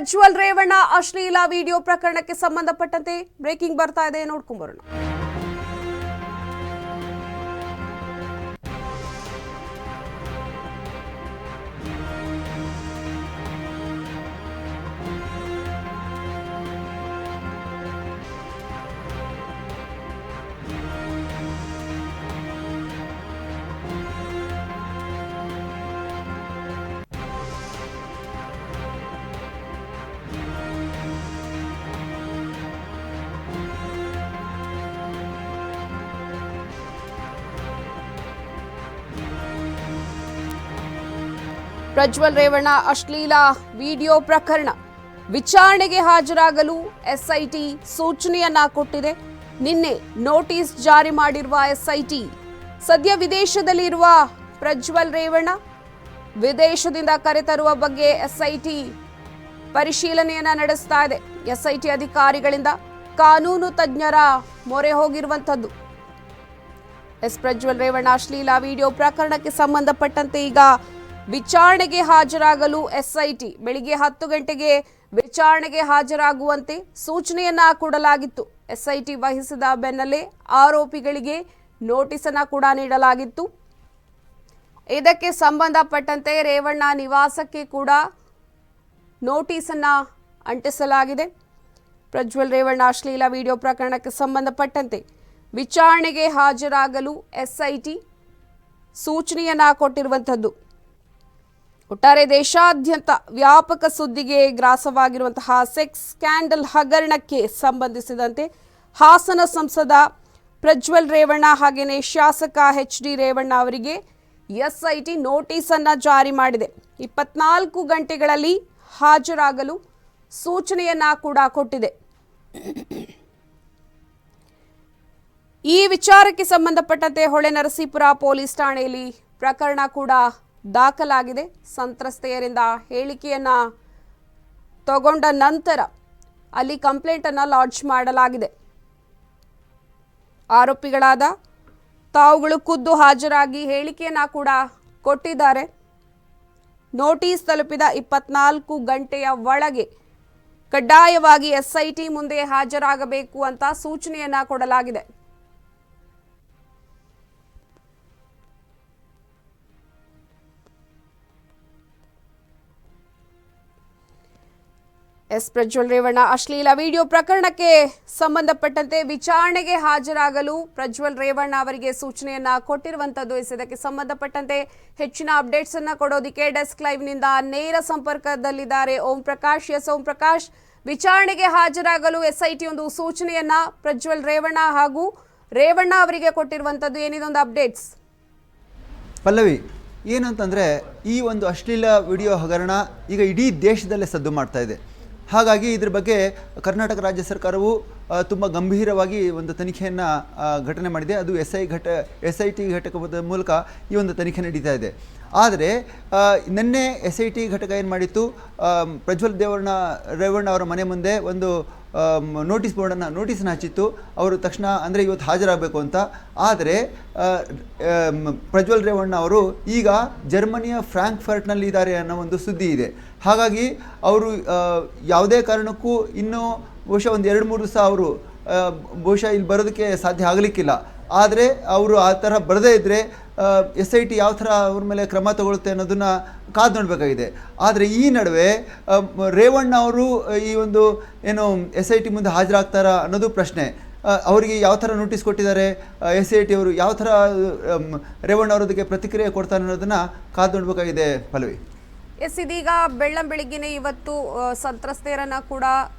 ಪ್ರಜ್ವಲ್ ರೇವಣ್ಣ ಅಶ್ಲೀಲ ವಿಡಿಯೋ ಪ್ರಕರಣಕ್ಕೆ ಸಂಬಂಧಪಟ್ಟಂತೆ ಬ್ರೇಕಿಂಗ್ ಬರ್ತಾ ಇದೆ, ನೋಡ್ಕೊಂಡು ಬರೋಣ. ಪ್ರಜ್ವಲ್ ರೇವಣ್ಣ ಅಶ್ಲೀಲ ವಿಡಿಯೋ ಪ್ರಕರಣ ವಿಚಾರಣೆಗೆ ಹಾಜರಾಗಲು ಎಸ್ಐಟಿ ಸೂಚನೆಯನ್ನ ಕೊಟ್ಟಿದೆ. ನಿನ್ನೆ ನೋಟಿಸ್ ಜಾರಿ ಮಾಡಿರುವ ಎಸ್ಐಟಿ ಸದ್ಯ ವಿದೇಶದಲ್ಲಿರುವ ಪ್ರಜ್ವಲ್ ರೇವಣ್ಣ ವಿದೇಶದಿಂದ ಕರೆತರುವ ಬಗ್ಗೆ ಎಸ್ಐಟಿ ಪರಿಶೀಲನೆಯನ್ನ ನಡೆಸ್ತಾ ಇದೆ. ಎಸ್ಐಟಿ ಅಧಿಕಾರಿಗಳಿಂದ ಕಾನೂನು ತಜ್ಞರ ಮೊರೆ ಹೋಗಿರುವಂತದ್ದು. ಪ್ರಜ್ವಲ್ ರೇವಣ್ಣ ಅಶ್ಲೀಲ ವಿಡಿಯೋ ಪ್ರಕರಣಕ್ಕೆ ಸಂಬಂಧಪಟ್ಟಂತೆ ಈಗ ವಿಚಾರಣೆಗೆ ಹಾಜರಾಗಲು ಎಸ್ಐಟಿ ಬೆಳಿಗ್ಗೆ 10 ಗಂಟೆಗೆ ವಿಚಾರಣೆಗೆ ಹಾಜರಾಗುವಂತೆ ಸೂಚನೆಯನ್ನ ಕೊಡಲಾಗಿತ್ತು. ಎಸ್ಐಟಿ ವಹಿಸಿದ ಬೆನ್ನಲ್ಲೇ ಆರೋಪಿಗಳಿಗೆ ನೋಟಿಸ್ ಅನ್ನ ಕೂಡ ನೀಡಲಾಗಿತ್ತು. ಇದಕ್ಕೆ ಸಂಬಂಧಪಟ್ಟಂತೆ ರೇವಣ್ಣ ನಿವಾಸಕ್ಕೆ ಕೂಡ ನೋಟಿಸ್ ಅನ್ನ ಅಂಟಿಸಲಾಗಿದೆ. ಪ್ರಜ್ವಲ್ ರೇವಣ್ಣ ಅಶ್ಲೀಲ ವಿಡಿಯೋ ಪ್ರಕರಣಕ್ಕೆ ಸಂಬಂಧಪಟ್ಟಂತೆ ವಿಚಾರಣೆಗೆ ಹಾಜರಾಗಲು ಎಸ್ಐಟಿ ಸೂಚನೆಯನ್ನ ಕೊಟ್ಟಿರುವಂತದ್ದು. ಒಟ್ಟಾರೆ ದೇಶಾದ್ಯಂತ ವ್ಯಾಪಕ ಸುದ್ದಿಗೆ ಗ್ರಾಸವಾಗಿರುವಂತಹ ಸೆಕ್ಸ್ ಸ್ಕ್ಯಾಂಡಲ್ ಹಗರಣಕ್ಕೆ ಸಂಬಂಧಿಸಿದಂತೆ ಹಾಸನ ಸಂಸದ ಪ್ರಜ್ವಲ್ ರೇವಣ್ಣ ಹಾಗೆಯೇ ಶಾಸಕ HD ರೇವಣ್ಣ ಅವರಿಗೆ ಎಸ್ಐಟಿ ನೋಟಿಸ್ ಅನ್ನ ಜಾರಿ ಮಾಡಿದೆ. 24 ಗಂಟೆಗಳಲ್ಲಿ ಹಾಜರಾಗಲು ಸೂಚನೆಯನ್ನ ಕೂಡ ಕೊಟ್ಟಿದೆ. ಈ ವಿಚಾರಕ್ಕೆ ಸಂಬಂಧಪಟ್ಟಂತೆ ಹೊಳೆನರಸೀಪುರ ಪೊಲೀಸ್ ಠಾಣೆಯಲ್ಲಿ ಪ್ರಕರಣ ಕೂಡ ದಾಖಲಾಗಿದೆ. ಸಂತ್ರಸ್ತೆಯರಿಂದ ಹೇಳಿಕೆಯನ್ನ ತಗೊಂಡ ನಂತರ ಅಲ್ಲಿ ಕಂಪ್ಲೇಂಟ್ ಅನ್ನ ಲಾಡ್ಜ್ ಮಾಡಲಾಗಿದೆ. ಆರೋಪಿಗಳಾದ ತಾವುಗಳು ಖುದ್ದು ಹಾಜರಾಗಿ ಹೇಳಿಕೆಯನ್ನ ಕೂಡ ಕೊಟ್ಟಿದ್ದಾರೆ. ನೋಟಿಸ್ ತಲುಪಿದ 24 ಗಂಟೆಯ ಒಳಗೆ ಕಡ್ಡಾಯವಾಗಿ ಎಸ್ಐಟಿ ಮುಂದೆ ಹಾಜರಾಗಬೇಕು ಅಂತ ಸೂಚನೆಯನ್ನ ಕೊಡಲಾಗಿದೆ. ಪ್ರಜ್ವಲ್ ರೇವಣ್ಣ ಅಶ್ಲೀಲ ವಿಡಿಯೋ ಪ್ರಕರಣಕ್ಕೆ ಸಂಬಂಧಪಟ್ಟಂತೆ ವಿಚಾರಣೆಗೆ ಹಾಜರಾಗಲು ಪ್ರಜ್ವಲ್ ರೇವಣ್ಣ ಅವರಿಗೆ ಸೂಚನೆಯನ್ನ ಕೊಟ್ಟಿರುವಂತದ್ದು. ಇದಕ್ಕೆ ಸಂಬಂಧಪಟ್ಟಂತೆ ಹೆಚ್ಚಿನ ಅಪ್ಡೇಟ್ಸ್ ಅನ್ನ ಕೊಡೋದಕ್ಕೆ ಡೆಸ್ಕ್ ಲೈವ್ ನಿಂದ ನೇರ ಸಂಪರ್ಕದಲ್ಲಿದ್ದಾರೆ ಓಂ ಪ್ರಕಾಶ್. ಓಂ ಪ್ರಕಾಶ್, ವಿಚಾರಣೆಗೆ ಹಾಜರಾಗಲು ಎಸ್ಐಟಿ ಒಂದು ಸೂಚನೆಯನ್ನ ಪ್ರಜ್ವಲ್ ರೇವಣ್ಣ ಹಾಗೂ ರೇವಣ್ಣ ಅವರಿಗೆ ಕೊಟ್ಟಿರುವಂತದ್ದು, ಏನಿದೊಂದು ಅಪ್ಡೇಟ್ಸ್? ಪಲ್ಲವಿ, ಏನಂತಂದರೆ ಈ ಒಂದು ಅಶ್ಲೀಲ ವಿಡಿಯೋ ಹಗರಣ ಈಗ ಇಡೀ ದೇಶದಲ್ಲೇ ಸದ್ದು ಮಾಡ್ತಾ ಇದೆ. ಹಾಗಾಗಿ ಇದ್ರ ಬಗ್ಗೆ ಕರ್ನಾಟಕ ರಾಜ್ಯ ಸರ್ಕಾರವು ತುಂಬ ಗಂಭೀರವಾಗಿ ಒಂದು ತನಿಖೆಯನ್ನು ಘಟನೆ ಮಾಡಿದೆ. ಅದು SIT ಘಟಕದ ಮೂಲಕ ಈ ಒಂದು ತನಿಖೆ ನಡೀತಾ ಇದೆ. ಆದರೆ ನಿನ್ನೆ SIT ಘಟಕ ಏನು ಮಾಡಿತ್ತು, ಪ್ರಜ್ವಲ್ ರೇವಣ್ಣ ಅವರ ಮನೆ ಮುಂದೆ ಒಂದು ನೋಟಿಸನ್ನು ಹಚ್ಚಿತ್ತು. ಅವರು ತಕ್ಷಣ ಅಂದರೆ ಇವತ್ತು ಹಾಜರಾಗಬೇಕು ಅಂತ. ಆದರೆ ಪ್ರಜ್ವಲ್ ರೇವಣ್ಣ ಅವರು ಈಗ ಜರ್ಮನಿಯ ಫ್ರಾಂಕ್ಫರ್ಟ್ನಲ್ಲಿ ಇದ್ದಾರೆ ಅನ್ನೋ ಒಂದು ಸುದ್ದಿ ಇದೆ. ಹಾಗಾಗಿ ಅವರು ಯಾವುದೇ ಕಾರಣಕ್ಕೂ ಇನ್ನೂ ಬಹುಶಃ ಒಂದು 2-3 ದಿವಸ ಅವರು ಬಹುಶಃ ಇಲ್ಲಿ ಬರೋದಕ್ಕೆ ಸಾಧ್ಯ ಆಗಲಿಕ್ಕಿಲ್ಲ. ಆದರೆ ಅವರು ಆ ಥರ ಬರದೇ ಇದ್ದರೆ SIT ಯಾವ ಥರ ಅವ್ರ ಮೇಲೆ ಕ್ರಮ ತಗೊಳುತ್ತೆ ಅನ್ನೋದನ್ನು ಕಾದು ನೋಡಬೇಕಾಗಿದೆ. ಆದರೆ ಈ ನಡುವೆ ರೇವಣ್ಣ ಅವರು ಈ ಒಂದು ಏನು SIT ಮುಂದೆ ಹಾಜರಾಗ್ತಾರಾ ಅನ್ನೋದು ಪ್ರಶ್ನೆ. ಅವರಿಗೆ ಯಾವ ಥರ ನೋಟಿಸ್ ಕೊಟ್ಟಿದ್ದಾರೆ SIT ಅವರು, ಯಾವ ಥರ ರೇವಣ್ಣ ಅವರದಕ್ಕೆ ಪ್ರತಿಕ್ರಿಯೆ ಕೊಡ್ತಾರೆ ಅನ್ನೋದನ್ನು ಕಾದು ನೋಡಬೇಕಾಗಿದೆ ಪಲ್ಲವಿ. ಇದೀಗ ಬೆಳ್ಳಂಬೆಳಿಗ್ಗೆನೆ ಇವತ್ತು ಸಂತ್ರಸ್ತೆಯರನ್ನ ಕೂಡ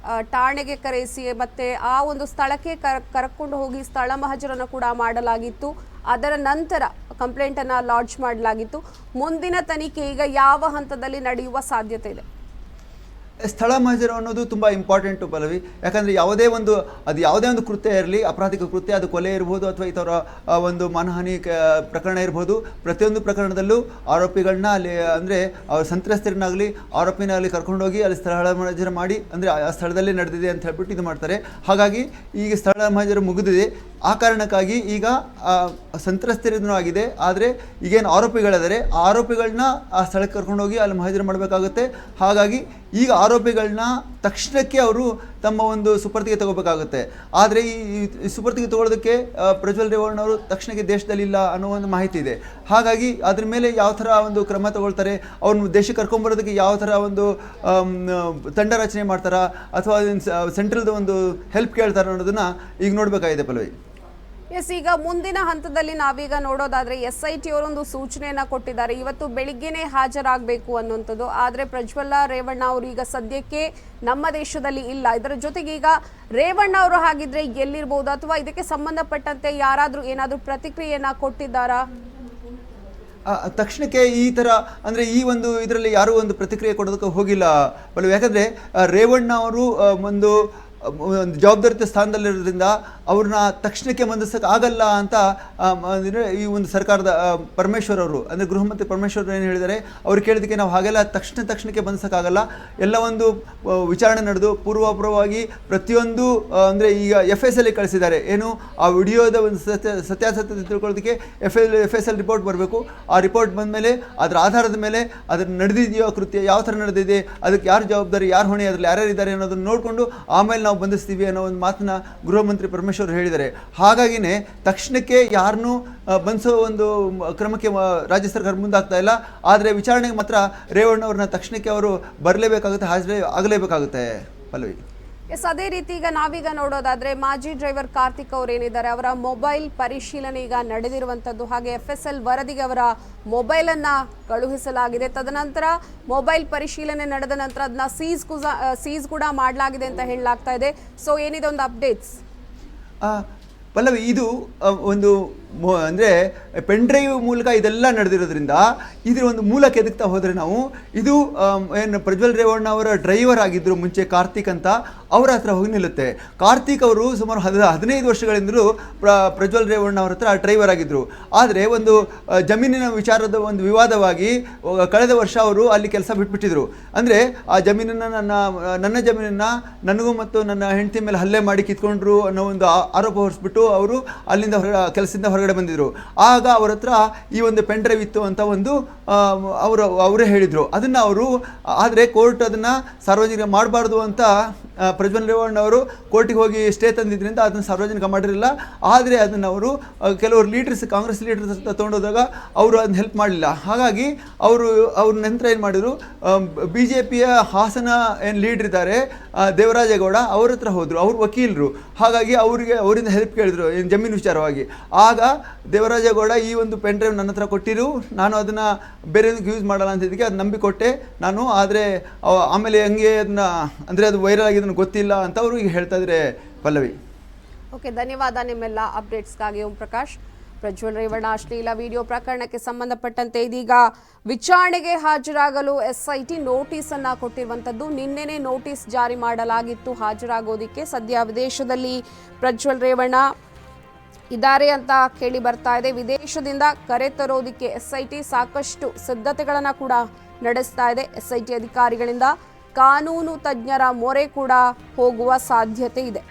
ಠಾಣೆಗೆ ಕರೆಸಿ ಮತ್ತೆ ಆ ಒಂದು ಸ್ಥಳಕ್ಕೆ ಕರ್ಕೊಂಡು ಹೋಗಿ ಸ್ಥಳ ಮಹಜರನ್ನು ಕೂಡ ಮಾಡಲಾಗಿತ್ತು. ಅದರ ನಂತರ ಕಂಪ್ಲೇಂಟ್ ಅನ್ನ ಲಾಡ್ಜ್ ಮಾಡಲಾಗಿತ್ತು. ಮುಂದಿನ ತನಿಖೆ ಈಗ ಯಾವ ಹಂತದಲ್ಲಿ ನಡೆಯುವ ಸಾಧ್ಯತೆ ಇದೆ? ಸ್ಥಳ ಮಹಜರು ಅನ್ನೋದು ತುಂಬ ಇಂಪಾರ್ಟೆಂಟು ಪಲ್ಲವಿ. ಯಾಕಂದರೆ ಯಾವುದೇ ಒಂದು ಕೃತ್ಯ ಇರಲಿ, ಅಪರಾಧಿಕ ಕೃತ್ಯ, ಅದು ಕೊಲೆ ಇರ್ಬೋದು ಅಥವಾ ಈ ಥರ ಒಂದು ಮಾನಹಾನಿ ಪ್ರಕರಣ ಇರ್ಬೋದು, ಪ್ರತಿಯೊಂದು ಪ್ರಕರಣದಲ್ಲೂ ಆರೋಪಿಗಳನ್ನ ಅಲ್ಲಿ ಅಂದರೆ ಅವ್ರ ಸಂತ್ರಸ್ತರನ್ನಾಗಲಿ ಆರೋಪಿನಾಗಲಿ ಕರ್ಕೊಂಡೋಗಿ ಅಲ್ಲಿ ಸ್ಥಳ ಮಹಜರು ಮಾಡಿ, ಅಂದರೆ ಆ ಸ್ಥಳದಲ್ಲೇ ನಡೆದಿದೆ ಅಂತ ಹೇಳ್ಬಿಟ್ಟು ಇದು ಮಾಡ್ತಾರೆ. ಹಾಗಾಗಿ ಈಗ ಸ್ಥಳ ಮಹಜರು ಮುಗಿದಿದೆ. ಆ ಕಾರಣಕ್ಕಾಗಿ ಈಗ ಸಂತ್ರಸ್ತರಿಗೂ ಆಗಿದೆ. ಆದರೆ ಈಗೇನು ಆರೋಪಿಗಳಿದ್ದಾರೆ ಆ ಆರೋಪಿಗಳನ್ನ ಆ ಸ್ಥಳಕ್ಕೆ ಕರ್ಕೊಂಡೋಗಿ ಅಲ್ಲಿ ಹಾಜರು ಮಾಡಬೇಕಾಗುತ್ತೆ. ಹಾಗಾಗಿ ಈಗ ಆರೋಪಿಗಳನ್ನ ತಕ್ಷಣಕ್ಕೆ ಅವರು ತಮ್ಮ ಒಂದು ಸುಪರ್ದಿಗೆ ತಗೋಬೇಕಾಗುತ್ತೆ. ಆದರೆ ಈ ಸುಪರ್ದಿಗೆ ತಗೊಳ್ಳೋದಕ್ಕೆ ಪ್ರಜ್ವಲ್ ರೇವಣ್ಣ ಅವರು ತಕ್ಷಣಕ್ಕೆ ದೇಶದಲ್ಲಿಲ್ಲ ಅನ್ನೋ ಒಂದು ಮಾಹಿತಿ ಇದೆ. ಹಾಗಾಗಿ ಅದ್ರ ಮೇಲೆ ಯಾವ ಥರ ಒಂದು ಕ್ರಮ ತಗೊಳ್ತಾರೆ, ಅವ್ರನ್ನ ದೇಶಕ್ಕೆ ಕರ್ಕೊಂಬರೋದಕ್ಕೆ ಯಾವ ಥರ ಒಂದು ತಂಡ ರಚನೆ ಮಾಡ್ತಾರಾ ಅಥವಾ ಸೆಂಟ್ರಲ್ದು ಒಂದು ಹೆಲ್ಪ್ ಕೇಳ್ತಾರೆ ಅನ್ನೋದನ್ನ ಈಗ ನೋಡಬೇಕಾಗಿದೆ ಪಲ್ಲವಿ. ಎಸ್, ಈಗ ಮುಂದಿನ ಹಂತದಲ್ಲಿ ನಾವೀಗ ನೋಡೋದಾದ್ರೆ SIT ಅವರೊಂದು ಸೂಚನೆಯನ್ನ ಕೊಟ್ಟಿದ್ದಾರೆ, ಇವತ್ತು ಬೆಳಿಗ್ಗೆನೆ ಹಾಜರಾಗಬೇಕು ಅನ್ನುವಂಥದ್ದು. ಆದರೆ ಪ್ರಜ್ವಲ್ ರೇವಣ್ಣ ಅವರು ಈಗ ಸದ್ಯಕ್ಕೆ ನಮ್ಮ ದೇಶದಲ್ಲಿ ಇಲ್ಲ. ಇದರ ಜೊತೆಗೆ ಈಗ ರೇವಣ್ಣ ಅವರು ಹಾಗಿದ್ರೆ ಎಲ್ಲಿರ್ಬೋದು ಅಥವಾ ಇದಕ್ಕೆ ಸಂಬಂಧಪಟ್ಟಂತೆ ಯಾರಾದರೂ ಏನಾದರೂ ಪ್ರತಿಕ್ರಿಯೆಯನ್ನ ಕೊಟ್ಟಿದ್ದಾರಾ? ತಕ್ಷಣಕ್ಕೆ ಈ ಥರ ಅಂದರೆ ಈ ಒಂದು ಇದರಲ್ಲಿ ಯಾರೂ ಒಂದು ಪ್ರತಿಕ್ರಿಯೆ ಕೊಡೋದಕ್ಕೆ ಹೋಗಿಲ್ಲ ಬಲ್ವ. ಯಾಕಂದರೆ ರೇವಣ್ಣ ಅವರು ಒಂದು ಜವಾಬ್ದಾರಿತ ಸ್ಥಾನದಲ್ಲಿರೋದ್ರಿಂದ ಅವ್ರನ್ನ ತಕ್ಷಣಕ್ಕೆ ಬಂಧಿಸೋಕೆ ಆಗಲ್ಲ ಅಂತ ಅಂದರೆ ಈ ಒಂದು ಸರ್ಕಾರದ ಪರಮೇಶ್ವರ್ ಅವರು ಅಂದರೆ ಗೃಹ ಮಂತ್ರಿ ಪರಮೇಶ್ವರ್ ಏನು ಹೇಳಿದ್ದಾರೆ, ಅವ್ರು ಕೇಳಿದಕ್ಕೆ ನಾವು ಹಾಗೆಲ್ಲ ತಕ್ಷಣಕ್ಕೆ ಬಂಧಿಸೋಕ್ಕಾಗಲ್ಲ, ಎಲ್ಲ ಒಂದು ವಿಚಾರಣೆ ನಡೆದು ಪೂರ್ವಪೂರ್ವವಾಗಿ ಪ್ರತಿಯೊಂದು ಅಂದರೆ ಈಗ FSL ಕಳಿಸಿದ್ದಾರೆ. ಏನು ಆ ವಿಡಿಯೋದ ಒಂದು ಸತ್ಯಾಸತ್ಯತೆ ತಿಳ್ಕೊಳ್ಳೋದಕ್ಕೆ FSL ರಿಪೋರ್ಟ್ ಬರಬೇಕು. ಆ ರಿಪೋರ್ಟ್ ಬಂದ ಮೇಲೆ ಅದರ ಆಧಾರದ ಮೇಲೆ ಅದ್ರ ನಡೆದಿದೆಯೋ ಕೃತ್ಯ ಯಾವ ಥರ ನಡೆದಿದೆ, ಅದಕ್ಕೆ ಯಾರು ಜವಾಬ್ದಾರಿ, ಯಾರು ಹೊಣೆ, ಅದರಲ್ಲಿ ಯಾರ್ಯಾರಿದ್ದಾರೆ ಅನ್ನೋದನ್ನು ನೋಡಿಕೊಂಡು ಆಮೇಲೆ ನಾವು ಬಂಧಿಸ್ತೀವಿ ಅನ್ನೋ ಒಂದು ಮಾತನ್ನ ಗೃಹ ಮಂತ್ರಿ ಪರಮೇಶ್ವರ್ ಹೇಳಿದ್ದಾರೆ. ಹಾಗಾಗಿನೇ ತಕ್ಷಣಕ್ಕೆ ಯಾರನ್ನೂ ಬಂಧಿಸೋ ಒಂದು ಕ್ರಮಕ್ಕೆ ರಾಜ್ಯ ಸರ್ಕಾರ ಮುಂದಾಗ್ತಾ ಇಲ್ಲ. ಆದರೆ ವಿಚಾರಣೆಗೆ ಮಾತ್ರ ರೇವಣ್ಣ ಅವ್ರನ್ನ ತಕ್ಷಣಕ್ಕೆ ಅವರು ಬರಲೇಬೇಕಾಗುತ್ತೆ, ಆಗಲೇಬೇಕಾಗುತ್ತೆ ಪಲ್ಲವಿ. ಎಸ್, ಅದೇ ರೀತಿ ಈಗ ನಾವೀಗ ನೋಡೋದಾದ್ರೆ ಮಾಜಿ ಡ್ರೈವರ್ ಕಾರ್ತಿಕ್ ಅವರು ಏನಿದ್ದಾರೆ ಅವರ ಮೊಬೈಲ್ ಪರಿಶೀಲನೆ ಈಗ ನಡೆದಿರುವಂಥದ್ದು. ಹಾಗೆ FSL ವರದಿಗೆ ಅವರ ಮೊಬೈಲನ್ನ ಕಳುಹಿಸಲಾಗಿದೆ. ತದನಂತರ ಮೊಬೈಲ್ ಪರಿಶೀಲನೆ ನಡೆದ ನಂತರ ಅದನ್ನ ಸೀಸ್ ಕೂಡ ಮಾಡಲಾಗಿದೆ ಅಂತ ಹೇಳಲಾಗ್ತಾ ಇದೆ. ಸೊ ಏನಿದೆ ಒಂದು ಅಪ್ಡೇಟ್ಸ್ ಪಲ್ಲವಿ, ಇದು ಒಂದು ಅಂದರೆ ಪೆನ್ ಡ್ರೈವ್ ಮೂಲಕ ಇದೆಲ್ಲ ನಡೆದಿರೋದ್ರಿಂದ ಇದ್ರ ಒಂದು ಮೂಲಕ್ಕೆ ಎದುಕ್ತಾ ಹೋದರೆ ನಾವು ಇದು ಏನು ಪ್ರಜ್ವಲ್ ರೇವಣ್ಣ ಅವರ ಡ್ರೈವರ್ ಆಗಿದ್ದರು ಮುಂಚೆ ಕಾರ್ತಿಕ್ ಅಂತ, ಅವರ ಹತ್ರ ಹೋಗಿ ನಿಲ್ಲುತ್ತೆ. ಕಾರ್ತಿಕ್ ಅವರು ಸುಮಾರು 15 ವರ್ಷಗಳಿಂದಲೂ ಪ್ರಜ್ವಲ್ ರೇವಣ್ಣ ಅವ್ರ ಹತ್ರ ಡ್ರೈವರ್ ಆಗಿದ್ದರು. ಆದರೆ ಒಂದು ಜಮೀನಿನ ವಿಚಾರದ ಒಂದು ವಿವಾದವಾಗಿ ಕಳೆದ ವರ್ಷ ಅವರು ಅಲ್ಲಿ ಕೆಲಸ ಬಿಟ್ಬಿಟ್ಟಿದ್ರು. ಅಂದರೆ ಆ ಜಮೀನನ್ನು ನನ್ನ ಜಮೀನನ್ನು ನನಗೂ ಮತ್ತು ನನ್ನ ಹೆಂಡತಿ ಮೇಲೆ ಹಲ್ಲೆ ಮಾಡಿ ಕಿತ್ಕೊಂಡ್ರು ಅನ್ನೋ ಒಂದು ಆರೋಪ ಹೊರಿಸ್ಬಿಟ್ಟು ಅವರು ಅಲ್ಲಿಂದ ಕೆಲಸದಿಂದ ಹೊರಗಡೆ ಬಂದಿದ್ರು. ಆಗ ಅವ್ರ ಹತ್ರ ಈ ಒಂದು ಪೆನ್ ಡ್ರೈವ್ ಇತ್ತು ಅಂತ ಒಂದು ಅವರೇ ಹೇಳಿದರು. ಅದನ್ನು ಅವರು ಆದರೆ ಕೋರ್ಟ್ ಅದನ್ನು ಸಾರ್ವಜನಿಕ ಮಾಡಬಾರ್ದು ಅಂತ ಪ್ರಜ್ವಲ್ ರೇವಣ್ಣ ಅವರು ಕೋರ್ಟಿಗೆ ಹೋಗಿ ಸ್ಟೇ ತಂದಿದ್ದರಿಂದ ಅದನ್ನು ಸಾರ್ವಜನಿಕ ಮಾಡಿರಲಿಲ್ಲ. ಆದರೆ ಅದನ್ನು ಅವರು ಕೆಲವರು ಲೀಡರ್ಸ್, ಕಾಂಗ್ರೆಸ್ ಲೀಡರ್ಸ್ ತೊಗೊಂಡೋದಾಗ ಅವರು ಅದನ್ನ ಹೆಲ್ಪ್ ಮಾಡಲಿಲ್ಲ. ಹಾಗಾಗಿ ಅವ್ರ ನಂತರ ಏನು ಮಾಡಿದರು, BJPಯ ಹಾಸನ ಏನು ಲೀಡರ್ ಇದ್ದಾರೆ ದೇವರಾಜೇಗೌಡ, ಅವ್ರ ಹತ್ರ ಹೋದರು, ಅವ್ರ ವಕೀಲರು. ಹಾಗಾಗಿ ಅವರಿಂದ ಹೆಲ್ಪ್ ಕೇಳಿದ್ರು ಏನು ಜಮೀನು ವಿಚಾರವಾಗಿ. ಆಗ ದೇವರಾಜೇಗೌಡ ಈ ಒಂದು ಪೆನ್ ಡ್ರೈವ್ ನನ್ನ ಹತ್ರ ಕೊಟ್ಟಿರು, ನಾನು ಅದನ್ನು ಬೇರೆದಕ್ಕೆ ಯೂಸ್ ಮಾಡಲ್ಲ ಅಂತ ಇದಕ್ಕೆ ಅದು ನಂಬಿಕೊಟ್ಟೆ ನಾನು. ಆದರೆ ಆಮೇಲೆ ಹಂಗೆ ಅದನ್ನ ಅಂದರೆ ಅದು ವೈರಲ್ ಆಗಿದ್ದನ್ನು ಗೊತ್ತಿಲ್ಲ ಅಂತ ಅವರು ಈಗ ಹೇಳ್ತಾ ಇದ್ದಾರೆ ಪಲ್ಲವಿ. ಓಕೆ, ಧನ್ಯವಾದ ನಿಮ್ಮೆಲ್ಲ ಅಪ್ಡೇಟ್ಸ್ಗಾಗಿ ಓಂ ಪ್ರಕಾಶ್. ಪ್ರಜ್ವಲ್ ರೇವಣ್ಣ ಅಶ್ಲೀಲ ವಿಡಿಯೋ ಪ್ರಕರಣಕ್ಕೆ ಸಂಬಂಧಪಟ್ಟಂತೆ ಇದೀಗ ವಿಚಾರಣೆಗೆ ಹಾಜರಾಗಲು SIT ನೋಟಿಸ್ ಅನ್ನ ಕೊಟ್ಟಿರುವಂತದ್ದು. ನಿನ್ನೆನೇ ನೋಟಿಸ್ ಜಾರಿ ಮಾಡಲಾಗಿತ್ತು ಹಾಜರಾಗೋದಿಕ್ಕೆ. ಸದ್ಯ ವಿದೇಶದಲ್ಲಿ ಪ್ರಜ್ವಲ್ ರೇವಣ್ಣ ಇದ್ದಾರೆ ಅಂತ ಕೇಳಿ ಬರ್ತಾ ಇದೆ. ವಿದೇಶದಿಂದ ಕರೆ ತರೋದಕ್ಕೆ SIT ಸಾಕಷ್ಟು ಸಿದ್ಧತೆಗಳನ್ನ ಕೂಡ ನಡೆಸ್ತಾ ಇದೆ. SIT ಅಧಿಕಾರಿಗಳಿಂದ ಕಾನೂನು ತಜ್ಞರ ಮೊರೆ ಕೂಡ ಹೋಗುವ ಸಾಧ್ಯತೆ ಇದೆ.